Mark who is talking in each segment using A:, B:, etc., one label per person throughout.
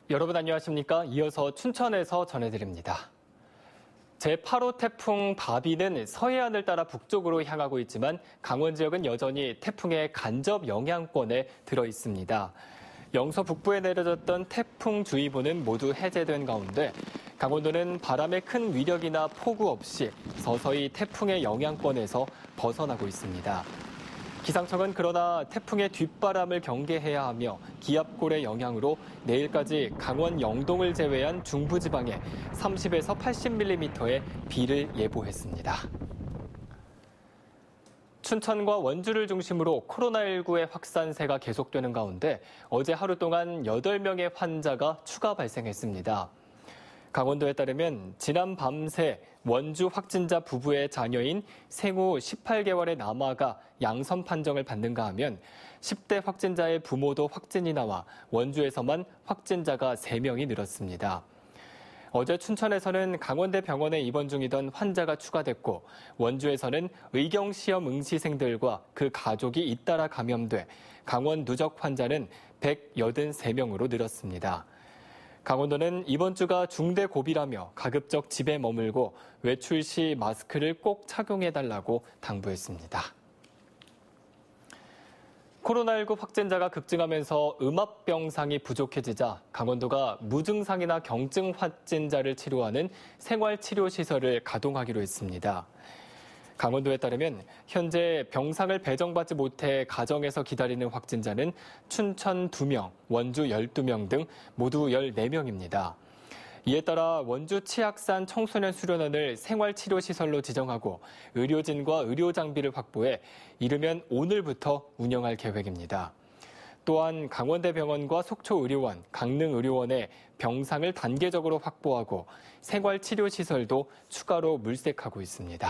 A: 여러분 안녕하십니까? 이어서 춘천에서 전해드립니다. 제8호 태풍 바비는 서해안을 따라 북쪽으로 향하고 있지만 강원 지역은 여전히 태풍의 간접 영향권에 들어 있습니다. 영서 북부에 내려졌던 태풍주의보는 모두 해제된 가운데 강원도는 바람의 큰 위력이나 폭우 없이 서서히 태풍의 영향권에서 벗어나고 있습니다. 기상청은 그러나 태풍의 뒷바람을 경계해야 하며 기압골의 영향으로 내일까지 강원 영동을 제외한 중부지방에 30에서 80mm의 비를 예보했습니다. 춘천과 원주를 중심으로 코로나19의 확산세가 계속되는 가운데 어제 하루 동안 8명의 환자가 추가 발생했습니다. 강원도에 따르면 지난 밤새 원주 확진자 부부의 자녀인 생후 18개월의 남아가 양성 판정을 받는가 하면 10대 확진자의 부모도 확진이 나와 원주에서만 확진자가 3명이 늘었습니다. 어제 춘천에서는 강원대 병원에 입원 중이던 환자가 추가됐고 원주에서는 의경시험 응시생들과 그 가족이 잇따라 감염돼 강원 누적 환자는 183명으로 늘었습니다. 강원도는 이번 주가 중대 고비라며 가급적 집에 머물고 외출 시 마스크를 꼭 착용해달라고 당부했습니다. 코로나19 확진자가 급증하면서 음압병상이 부족해지자 강원도가 무증상이나 경증 확진자를 치료하는 생활치료시설을 가동하기로 했습니다. 강원도에 따르면 현재 병상을 배정받지 못해 가정에서 기다리는 확진자는 춘천 2명, 원주 12명 등 모두 14명입니다. 이에 따라 원주 치악산 청소년 수련원을 생활치료시설로 지정하고 의료진과 의료장비를 확보해 이르면 오늘부터 운영할 계획입니다. 또한 강원대병원과 속초의료원, 강릉의료원에 병상을 단계적으로 확보하고 생활치료시설도 추가로 물색하고 있습니다.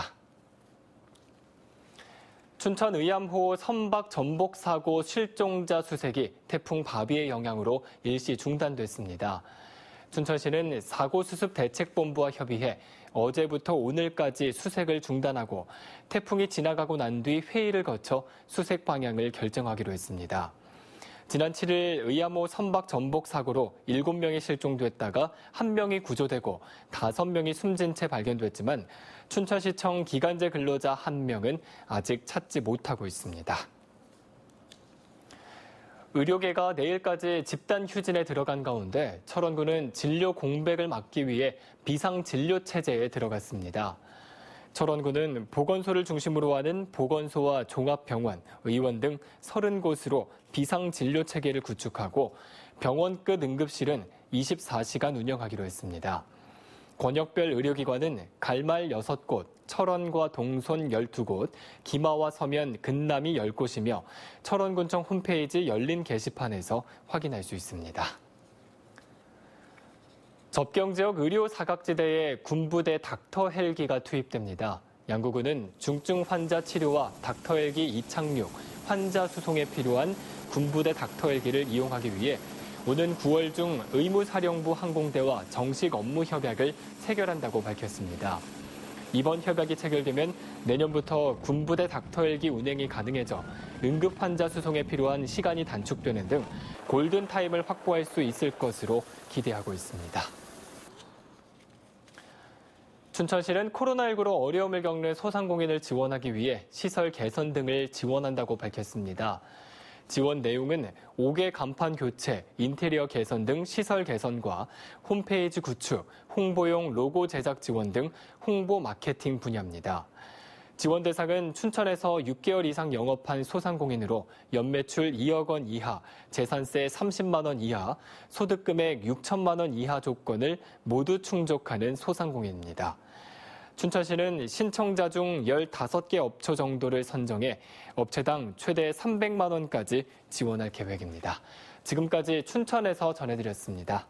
A: 춘천 의암호 선박 전복 사고 실종자 수색이 태풍 바비의 영향으로 일시 중단됐습니다. 춘천시는 사고 수습 대책본부와 협의해 어제부터 오늘까지 수색을 중단하고 태풍이 지나가고 난 뒤 회의를 거쳐 수색 방향을 결정하기로 했습니다. 지난 7일 의암호 선박 전복 사고로 7명이 실종됐다가 1명이 구조되고 5명이 숨진 채 발견됐지만 춘천시청 기간제 근로자 1명은 아직 찾지 못하고 있습니다. 의료계가 내일까지 집단 휴진에 들어간 가운데 철원구는 진료 공백을 막기 위해 비상진료체제에 들어갔습니다. 철원구는 보건소를 중심으로 하는 보건소와 종합병원, 의원 등 30곳으로 비상진료체계를 구축하고 병원 끝 응급실은 24시간 운영하기로 했습니다. 권역별 의료기관은 갈말 6곳, 철원과 동손 12곳, 기마와 서면, 근남이 10곳이며 철원군청 홈페이지 열린 게시판에서 확인할 수 있습니다. 접경지역 의료 사각지대에 군부대 닥터 헬기가 투입됩니다. 양구군은 중증 환자 치료와 닥터 헬기 이착륙, 환자 수송에 필요한 군부대 닥터 헬기를 이용하기 위해 오는 9월 중 의무사령부 항공대와 정식 업무 협약을 체결한다고 밝혔습니다. 이번 협약이 체결되면 내년부터 군부대 닥터 헬기 운행이 가능해져 응급 환자 수송에 필요한 시간이 단축되는 등 골든타임을 확보할 수 있을 것으로 기대하고 있습니다. 춘천시는 코로나19로 어려움을 겪는 소상공인을 지원하기 위해 시설 개선 등을 지원한다고 밝혔습니다. 지원 내용은 5개 간판 교체, 인테리어 개선 등 시설 개선과 홈페이지 구축, 홍보용 로고 제작 지원 등 홍보 마케팅 분야입니다. 지원 대상은 춘천에서 6개월 이상 영업한 소상공인으로 연매출 2억 원 이하, 재산세 30만 원 이하, 소득금액 6천만 원 이하 조건을 모두 충족하는 소상공인입니다. 춘천시는 신청자 중 15개 업체 정도를 선정해 업체당 최대 300만 원까지 지원할 계획입니다. 지금까지 춘천에서 전해드렸습니다.